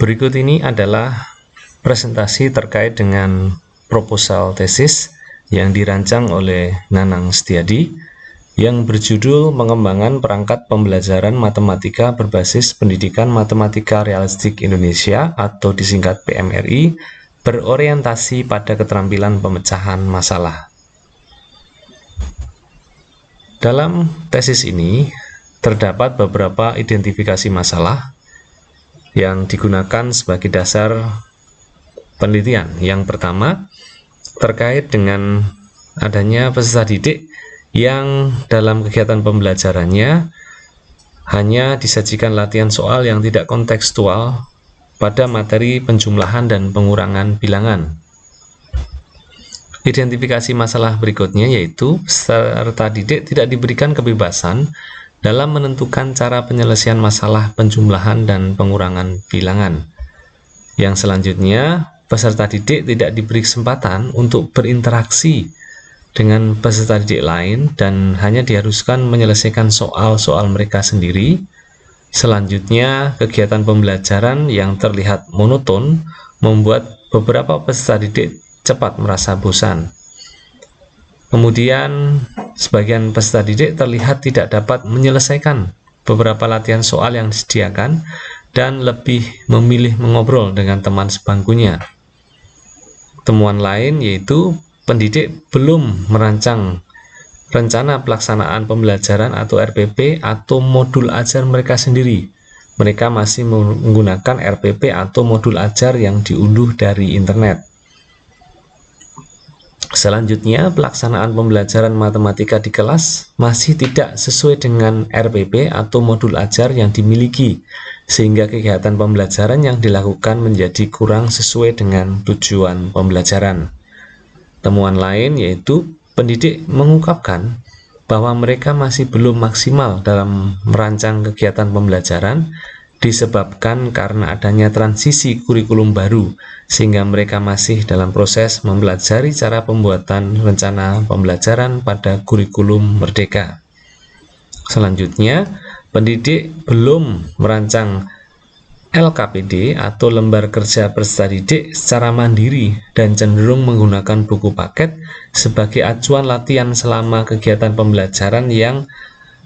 Berikut ini adalah presentasi terkait dengan proposal tesis yang dirancang oleh Nanang Setiadi yang berjudul Pengembangan Perangkat Pembelajaran Matematika Berbasis Pendidikan Matematika Realistik Indonesia atau disingkat PMRI berorientasi pada keterampilan pemecahan masalah. Dalam tesis ini terdapat beberapa identifikasi masalah yang digunakan sebagai dasar penelitian. Yang pertama, terkait dengan adanya peserta didik yang dalam kegiatan pembelajarannya hanya disajikan latihan soal yang tidak kontekstual pada materi penjumlahan dan pengurangan bilangan. Identifikasi masalah berikutnya yaitu peserta didik tidak diberikan kebebasan dalam menentukan cara penyelesaian masalah penjumlahan dan pengurangan bilangan. Yang selanjutnya, peserta didik tidak diberi kesempatan untuk berinteraksi dengan peserta didik lain dan hanya diharuskan menyelesaikan soal-soal mereka sendiri. Selanjutnya, kegiatan pembelajaran yang terlihat monoton membuat beberapa peserta didik cepat merasa bosan. Kemudian, sebagian peserta didik terlihat tidak dapat menyelesaikan beberapa latihan soal yang disediakan dan lebih memilih mengobrol dengan teman sebangkunya. Temuan lain yaitu pendidik belum merancang rencana pelaksanaan pembelajaran atau RPP atau modul ajar mereka sendiri. Mereka masih menggunakan RPP atau modul ajar yang diunduh dari internet. Selanjutnya, pelaksanaan pembelajaran matematika di kelas masih tidak sesuai dengan RPP atau modul ajar yang dimiliki, sehingga kegiatan pembelajaran yang dilakukan menjadi kurang sesuai dengan tujuan pembelajaran. Temuan lain yaitu pendidik mengungkapkan bahwa mereka masih belum maksimal dalam merancang kegiatan pembelajaran disebabkan karena adanya transisi kurikulum baru, sehingga mereka masih dalam proses mempelajari cara pembuatan rencana pembelajaran pada kurikulum merdeka. Selanjutnya, pendidik belum merancang LKPD atau lembar kerja peserta didik secara mandiri dan cenderung menggunakan buku paket sebagai acuan latihan selama kegiatan pembelajaran yang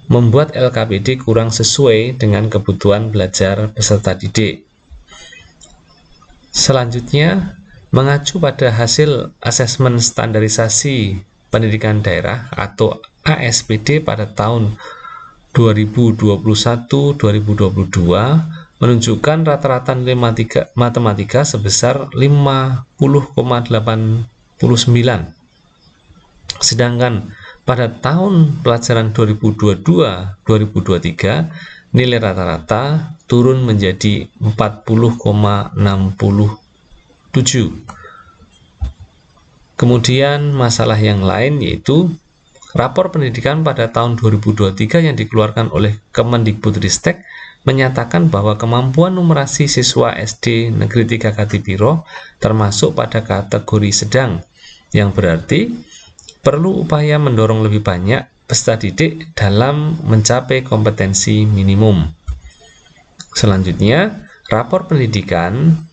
membuat LKPD kurang sesuai dengan kebutuhan belajar peserta didik. Selanjutnya, mengacu pada hasil asesmen standarisasi pendidikan daerah atau ASPD pada tahun 2021-2022 menunjukkan rata-rata nilai matematika sebesar 50,89. Sedangkan pada tahun pelajaran 2022-2023, nilai rata-rata turun menjadi 40,67. Kemudian masalah yang lain yaitu rapor pendidikan pada tahun 2023 yang dikeluarkan oleh Kemendikbudristek menyatakan bahwa kemampuan numerasi siswa SD Negeri 3 Katipiro termasuk pada kategori sedang, yang berarti perlu upaya mendorong lebih banyak peserta didik dalam mencapai kompetensi minimum. Selanjutnya, rapor pendidikan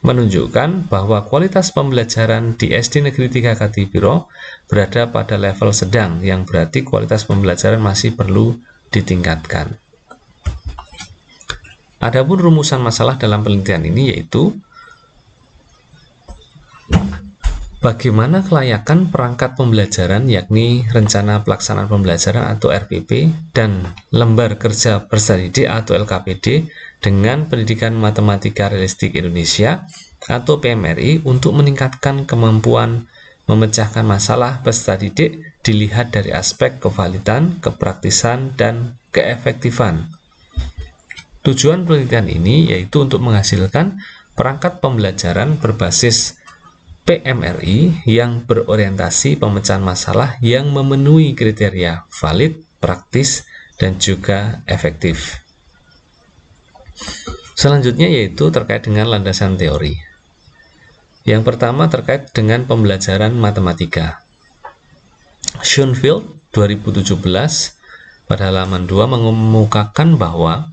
menunjukkan bahwa kualitas pembelajaran di SD Negeri 3 Katipiro berada pada level sedang, yang berarti kualitas pembelajaran masih perlu ditingkatkan. Adapun rumusan masalah dalam penelitian ini yaitu bagaimana kelayakan perangkat pembelajaran, yakni rencana pelaksanaan pembelajaran atau RPP dan lembar kerja peserta didik atau LKPD dengan pendidikan matematika realistik Indonesia atau PMRI untuk meningkatkan kemampuan memecahkan masalah peserta didik dilihat dari aspek kevalidan, kepraktisan, dan keefektifan. Tujuan penelitian ini yaitu untuk menghasilkan perangkat pembelajaran berbasis PMRI yang berorientasi pemecahan masalah yang memenuhi kriteria valid, praktis, dan juga efektif. Selanjutnya yaitu terkait dengan landasan teori. Yang pertama terkait dengan pembelajaran matematika. Schoenfeld 2017 pada halaman 2 mengemukakan bahwa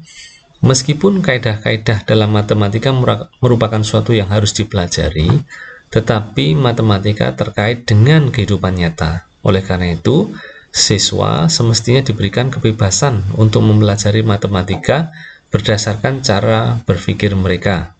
Meskipun kaidah-kaidah dalam matematika merupakan suatu yang harus dipelajari, tetapi matematika terkait dengan kehidupan nyata. Oleh karena itu, siswa semestinya diberikan kebebasan untuk mempelajari matematika berdasarkan cara berpikir mereka.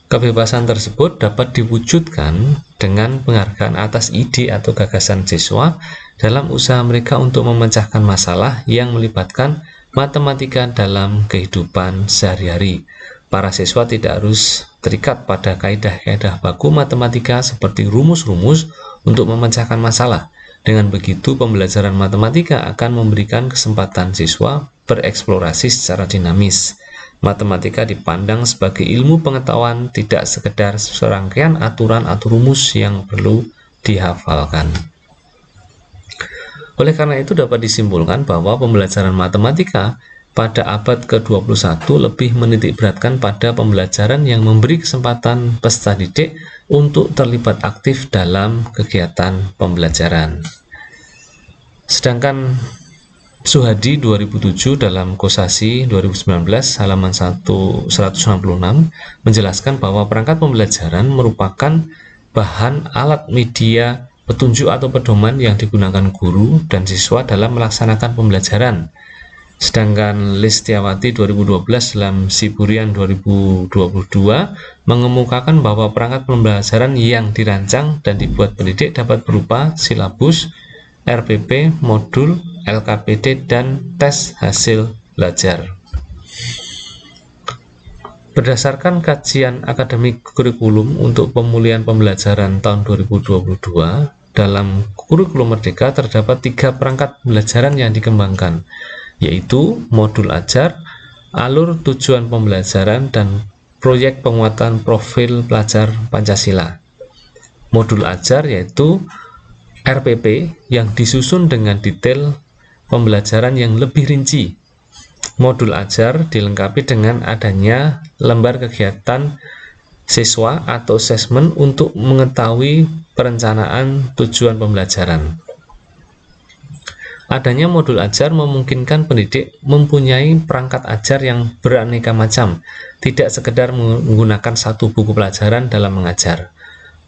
Kebebasan tersebut dapat diwujudkan dengan penghargaan atas ide atau gagasan siswa dalam usaha mereka untuk memecahkan masalah yang melibatkan matematika dalam kehidupan sehari-hari. Para siswa tidak harus terikat pada kaidah-kaidah baku matematika seperti rumus-rumus untuk memecahkan masalah. Dengan begitu, pembelajaran matematika akan memberikan kesempatan siswa bereksplorasi secara dinamis. Matematika dipandang sebagai ilmu pengetahuan, tidak sekedar serangkaian aturan atau rumus yang perlu dihafalkan. Oleh karena itu dapat disimpulkan bahwa pembelajaran matematika pada abad ke-21 lebih menitikberatkan pada pembelajaran yang memberi kesempatan peserta didik untuk terlibat aktif dalam kegiatan pembelajaran. Sedangkan Suhadi 2007 dalam Kosasi 2019 halaman 166 menjelaskan bahwa perangkat pembelajaran merupakan bahan alat media petunjuk atau pedoman yang digunakan guru dan siswa dalam melaksanakan pembelajaran. Sedangkan Listiawati 2012 dalam Siburian 2022 mengemukakan bahwa perangkat pembelajaran yang dirancang dan dibuat pendidik dapat berupa silabus, RPP, modul, LKPD, dan tes hasil belajar. Berdasarkan kajian akademik kurikulum untuk pemulihan pembelajaran tahun 2022, dalam kurikulum Merdeka terdapat 3 perangkat pembelajaran yang dikembangkan, yaitu modul ajar, alur tujuan pembelajaran, dan proyek penguatan profil pelajar Pancasila. Modul ajar yaitu RPP yang disusun dengan detail pembelajaran yang lebih rinci. Modul ajar dilengkapi dengan adanya lembar kegiatan siswa atau asesmen untuk mengetahui perencanaan tujuan pembelajaran. Adanya modul ajar memungkinkan pendidik mempunyai perangkat ajar yang beraneka macam, tidak sekedar menggunakan satu buku pelajaran dalam mengajar.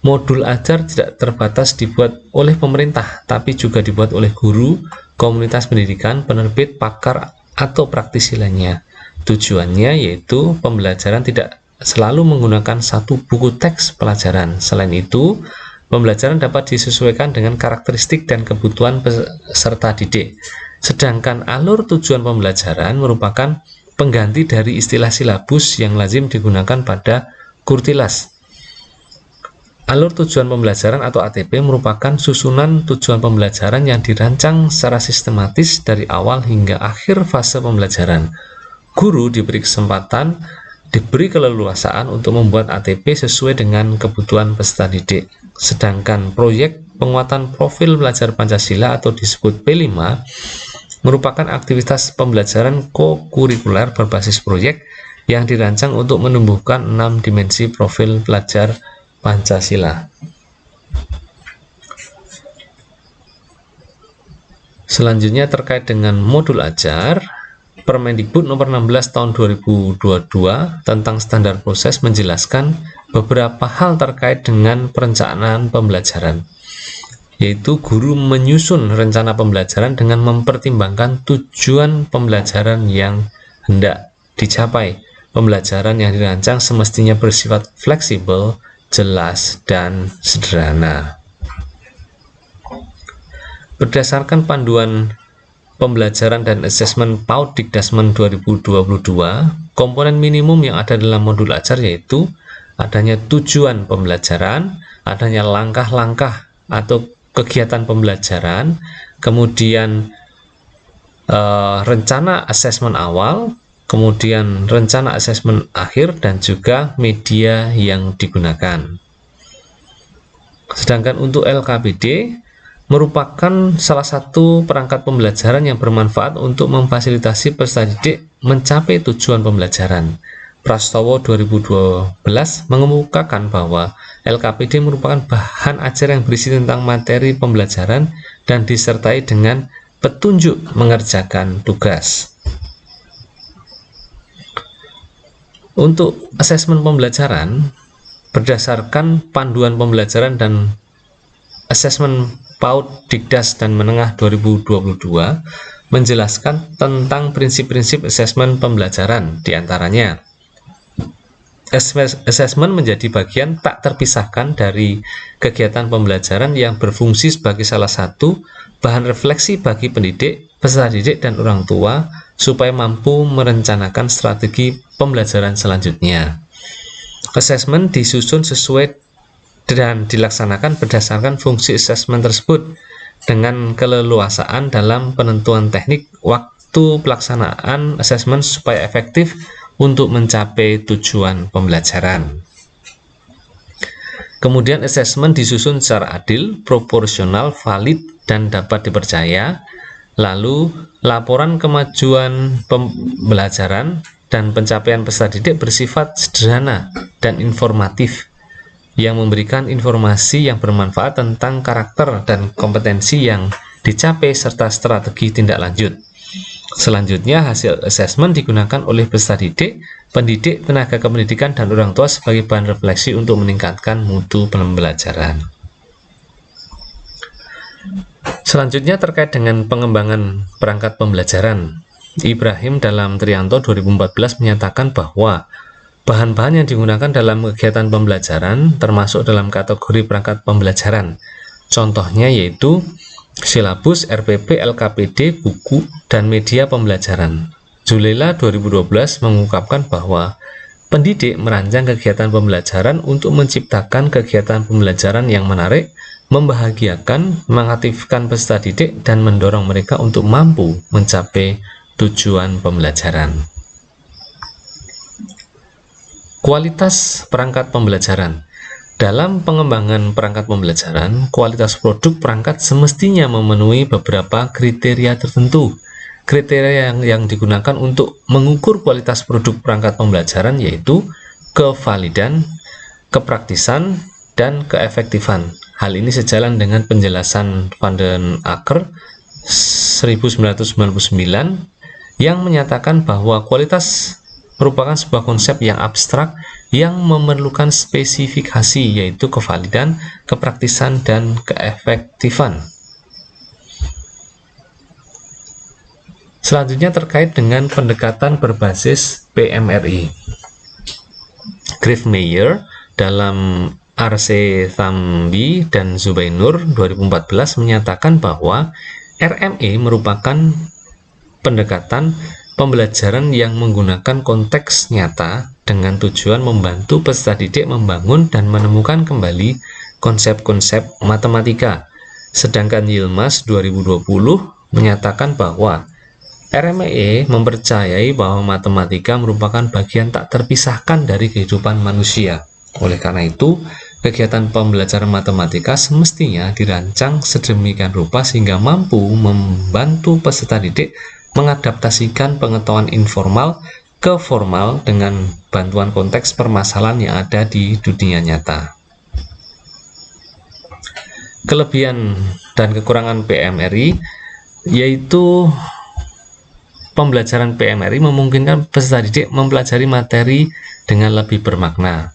Modul ajar tidak terbatas dibuat oleh pemerintah, tapi juga dibuat oleh guru, komunitas pendidikan, penerbit, pakar, atau praktisi lainnya. Tujuannya yaitu pembelajaran tidak selalu menggunakan satu buku teks pelajaran. Selain itu, pembelajaran dapat disesuaikan dengan karakteristik dan kebutuhan peserta didik. Sedangkan alur tujuan pembelajaran merupakan pengganti dari istilah silabus yang lazim digunakan pada kurtilas. Alur tujuan pembelajaran atau ATP merupakan susunan tujuan pembelajaran yang dirancang secara sistematis dari awal hingga akhir fase pembelajaran. Guru diberi keleluasaan untuk membuat ATP sesuai dengan kebutuhan peserta didik. Sedangkan proyek penguatan profil pelajar Pancasila atau disebut P5 merupakan aktivitas pembelajaran kokurikuler berbasis proyek yang dirancang untuk menumbuhkan 6 dimensi profil pelajar Pancasila. Selanjutnya terkait dengan modul ajar, Permendikbud nomor 16 tahun 2022 tentang standar proses menjelaskan beberapa hal terkait dengan perencanaan pembelajaran, yaitu guru menyusun rencana pembelajaran dengan mempertimbangkan tujuan pembelajaran yang hendak dicapai. Pembelajaran yang dirancang semestinya bersifat fleksibel, jelas, dan sederhana. Berdasarkan panduan pembelajaran dan asesmen PAUD Dikdasmen 2022, komponen minimum yang ada dalam modul ajar yaitu adanya tujuan pembelajaran, adanya langkah-langkah atau kegiatan pembelajaran, kemudian rencana asesmen awal, kemudian rencana asesmen akhir, dan juga media yang digunakan. Sedangkan untuk LKPD merupakan salah satu perangkat pembelajaran yang bermanfaat untuk memfasilitasi peserta didik mencapai tujuan pembelajaran. Prastowo 2012 mengemukakan bahwa LKPD merupakan bahan ajar yang berisi tentang materi pembelajaran dan disertai dengan petunjuk mengerjakan tugas. Untuk asesmen pembelajaran berdasarkan panduan pembelajaran dan asesmen PAUD Dikdas dan Menengah 2022 menjelaskan tentang prinsip-prinsip asesmen pembelajaran, diantaranya asesmen menjadi bagian tak terpisahkan dari kegiatan pembelajaran yang berfungsi sebagai salah satu bahan refleksi bagi pendidik, peserta didik, dan orang tua supaya mampu merencanakan strategi pembelajaran selanjutnya. Asesmen disusun sesuai dan dilaksanakan berdasarkan fungsi asesmen tersebut dengan keleluasaan dalam penentuan teknik waktu pelaksanaan asesmen supaya efektif untuk mencapai tujuan pembelajaran. Kemudian asesmen disusun secara adil, proporsional, valid, dan dapat dipercaya. Lalu laporan kemajuan pembelajaran dan pencapaian peserta didik bersifat sederhana dan informatif yang memberikan informasi yang bermanfaat tentang karakter dan kompetensi yang dicapai serta strategi tindak lanjut. Selanjutnya, hasil asesmen digunakan oleh peserta didik, pendidik, tenaga kependidikan, dan orang tua sebagai bahan refleksi untuk meningkatkan mutu pembelajaran. Selanjutnya terkait dengan pengembangan perangkat pembelajaran. Ibrahim dalam Trianto 2014 menyatakan bahwa bahan-bahan yang digunakan dalam kegiatan pembelajaran termasuk dalam kategori perangkat pembelajaran. Contohnya yaitu silabus, RPP, LKPD, buku, dan media pembelajaran. Julela 2012 mengungkapkan bahwa pendidik merancang kegiatan pembelajaran untuk menciptakan kegiatan pembelajaran yang menarik, membahagiakan, mengaktifkan peserta didik, dan mendorong mereka untuk mampu mencapai tujuan pembelajaran. Kualitas perangkat pembelajaran. Dalam pengembangan perangkat pembelajaran, kualitas produk perangkat semestinya memenuhi beberapa kriteria tertentu. Kriteria yang digunakan untuk mengukur kualitas produk perangkat pembelajaran yaitu kevalidan, kepraktisan, dan keefektifan. Hal ini sejalan dengan penjelasan Van den Akker 1999 yang menyatakan bahwa kualitas merupakan sebuah konsep yang abstrak yang memerlukan spesifikasi yaitu kevalidan, kepraktisan, dan keefektifan. Selanjutnya terkait dengan pendekatan berbasis PMRI. Griffmeyer dalam RC Thambi dan Zubainur 2014 menyatakan bahwa RME merupakan pendekatan pembelajaran yang menggunakan konteks nyata dengan tujuan membantu peserta didik membangun dan menemukan kembali konsep-konsep matematika. Sedangkan Yilmaz 2020 menyatakan bahwa RME mempercayai bahwa matematika merupakan bagian tak terpisahkan dari kehidupan manusia. Oleh karena itu, kegiatan pembelajaran matematika semestinya dirancang sedemikian rupa sehingga mampu membantu peserta didik mengadaptasikan pengetahuan informal ke formal dengan bantuan konteks permasalahan yang ada di dunia nyata. Kelebihan dan kekurangan PMRI yaitu pembelajaran PMRI memungkinkan peserta didik mempelajari materi dengan lebih bermakna.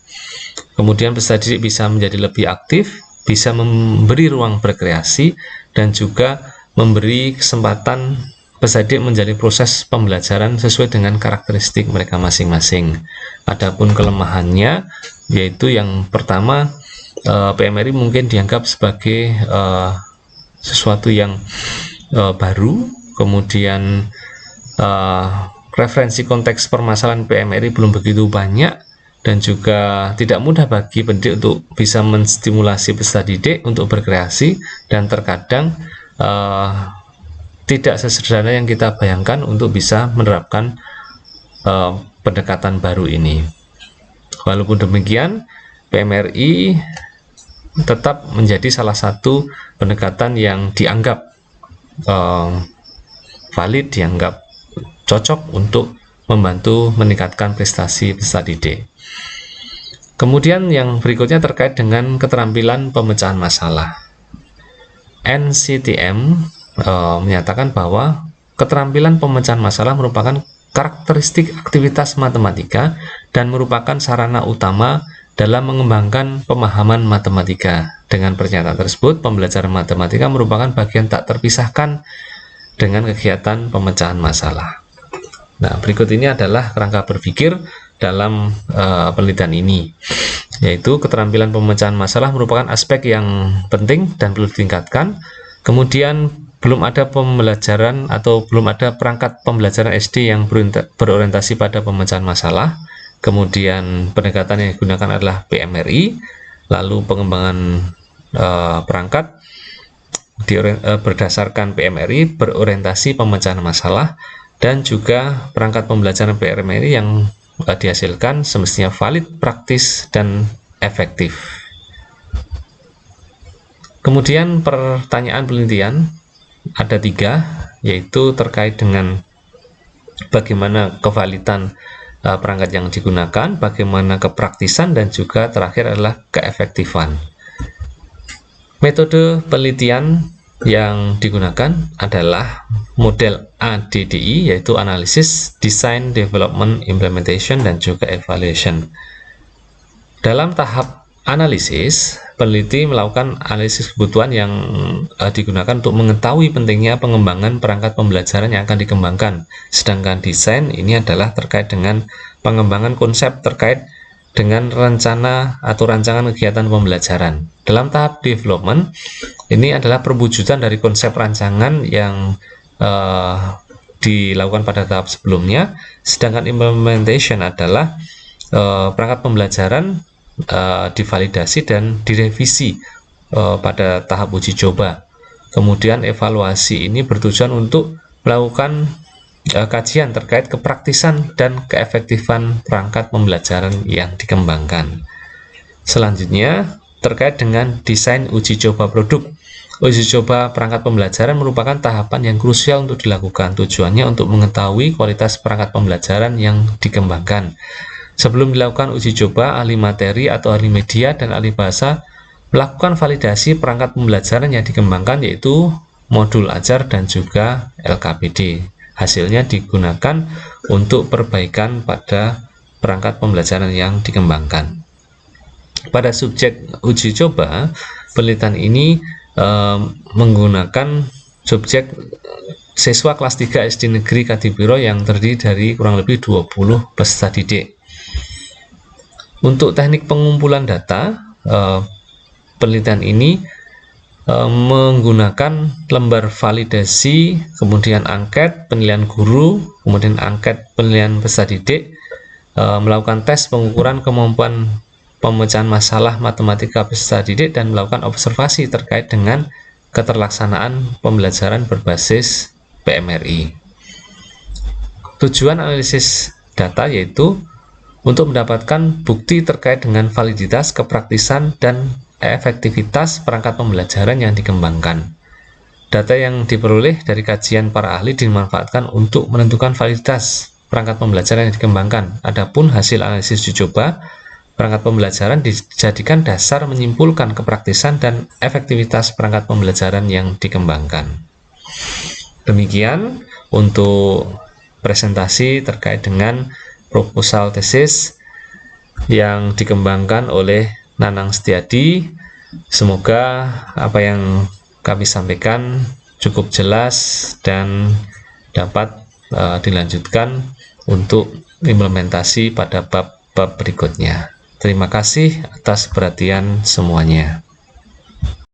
Kemudian peserta didik bisa menjadi lebih aktif, bisa memberi ruang berkreasi, dan juga memberi kesempatan peserta didik menjadi proses pembelajaran sesuai dengan karakteristik mereka masing-masing. Adapun kelemahannya yaitu yang pertama, PMRI mungkin dianggap sebagai sesuatu yang baru, kemudian referensi konteks permasalahan PMRI belum begitu banyak, dan juga tidak mudah bagi pendidik untuk bisa menstimulasi peserta didik untuk berkreasi, dan terkadang tidak sesederhana yang kita bayangkan untuk bisa menerapkan pendekatan baru ini. Walaupun demikian, PMRI tetap menjadi salah satu pendekatan yang dianggap valid, dianggap cocok untuk membantu meningkatkan prestasi peserta didik. Kemudian yang berikutnya terkait dengan keterampilan pemecahan masalah. NCTM menyatakan bahwa keterampilan pemecahan masalah merupakan karakteristik aktivitas matematika dan merupakan sarana utama dalam mengembangkan pemahaman matematika. Dengan pernyataan tersebut, pembelajaran matematika merupakan bagian tak terpisahkan dengan kegiatan pemecahan masalah. Nah, berikut ini adalah kerangka berpikir dalam penelitian ini, yaitu keterampilan pemecahan masalah merupakan aspek yang penting dan perlu ditingkatkan. Kemudian belum ada pembelajaran atau belum ada perangkat pembelajaran SD yang berorientasi pada pemecahan masalah. Kemudian pendekatan yang digunakan adalah PMRI, lalu pengembangan perangkat berdasarkan PMRI berorientasi pemecahan masalah, dan juga perangkat pembelajaran PMRI yang dihasilkan semestinya valid, praktis, dan efektif. Kemudian pertanyaan penelitian ada 3, yaitu terkait dengan bagaimana kevalidan perangkat yang digunakan, bagaimana kepraktisan, dan juga terakhir adalah keefektifan. Metode penelitian yang digunakan adalah model ADDI, yaitu Analysis, Design, Development, Implementation, dan juga Evaluation. Dalam tahap analisis, peneliti melakukan analisis kebutuhan yang digunakan untuk mengetahui pentingnya pengembangan perangkat pembelajaran yang akan dikembangkan. Sedangkan desain ini adalah terkait dengan pengembangan konsep terkait dengan rencana atau rancangan kegiatan pembelajaran. Dalam tahap development, ini adalah perwujudan dari konsep rancangan yang dilakukan pada tahap sebelumnya. Sedangkan implementation adalah perangkat pembelajaran divalidasi dan direvisi pada tahap uji coba. Kemudian evaluasi ini bertujuan untuk melakukan kajian terkait kepraktisan dan keefektifan perangkat pembelajaran yang dikembangkan. Selanjutnya terkait dengan desain uji coba produk. Uji coba perangkat pembelajaran merupakan tahapan yang krusial untuk dilakukan. Tujuannya untuk mengetahui kualitas perangkat pembelajaran yang dikembangkan. Sebelum dilakukan uji coba, ahli materi atau ahli media dan ahli bahasa melakukan validasi perangkat pembelajaran yang dikembangkan, yaitu modul ajar dan juga LKPD. Hasilnya digunakan untuk perbaikan pada perangkat pembelajaran yang dikembangkan. Pada subjek uji coba, penelitian ini menggunakan subjek siswa kelas 3 SD Negeri Kadipiro yang terdiri dari kurang lebih 20 peserta didik. Untuk teknik pengumpulan data, penelitian ini menggunakan lembar validasi, kemudian angket penilaian guru, kemudian angket penilaian peserta didik, melakukan tes pengukuran kemampuan pemecahan masalah matematika peserta didik, dan melakukan observasi terkait dengan keterlaksanaan pembelajaran berbasis PMRI. Tujuan analisis data yaitu untuk mendapatkan bukti terkait dengan validitas, kepraktisan, dan efektivitas perangkat pembelajaran yang dikembangkan. Data yang diperoleh dari kajian para ahli dimanfaatkan untuk menentukan validitas perangkat pembelajaran yang dikembangkan. Adapun hasil analisis uji coba perangkat pembelajaran dijadikan dasar menyimpulkan kepraktisan dan efektivitas perangkat pembelajaran yang dikembangkan. Demikian untuk presentasi terkait dengan proposal tesis yang dikembangkan oleh Nanang Setiadi. Semoga apa yang kami sampaikan cukup jelas dan dapat dilanjutkan untuk implementasi pada bab-bab berikutnya. Terima kasih atas perhatian semuanya.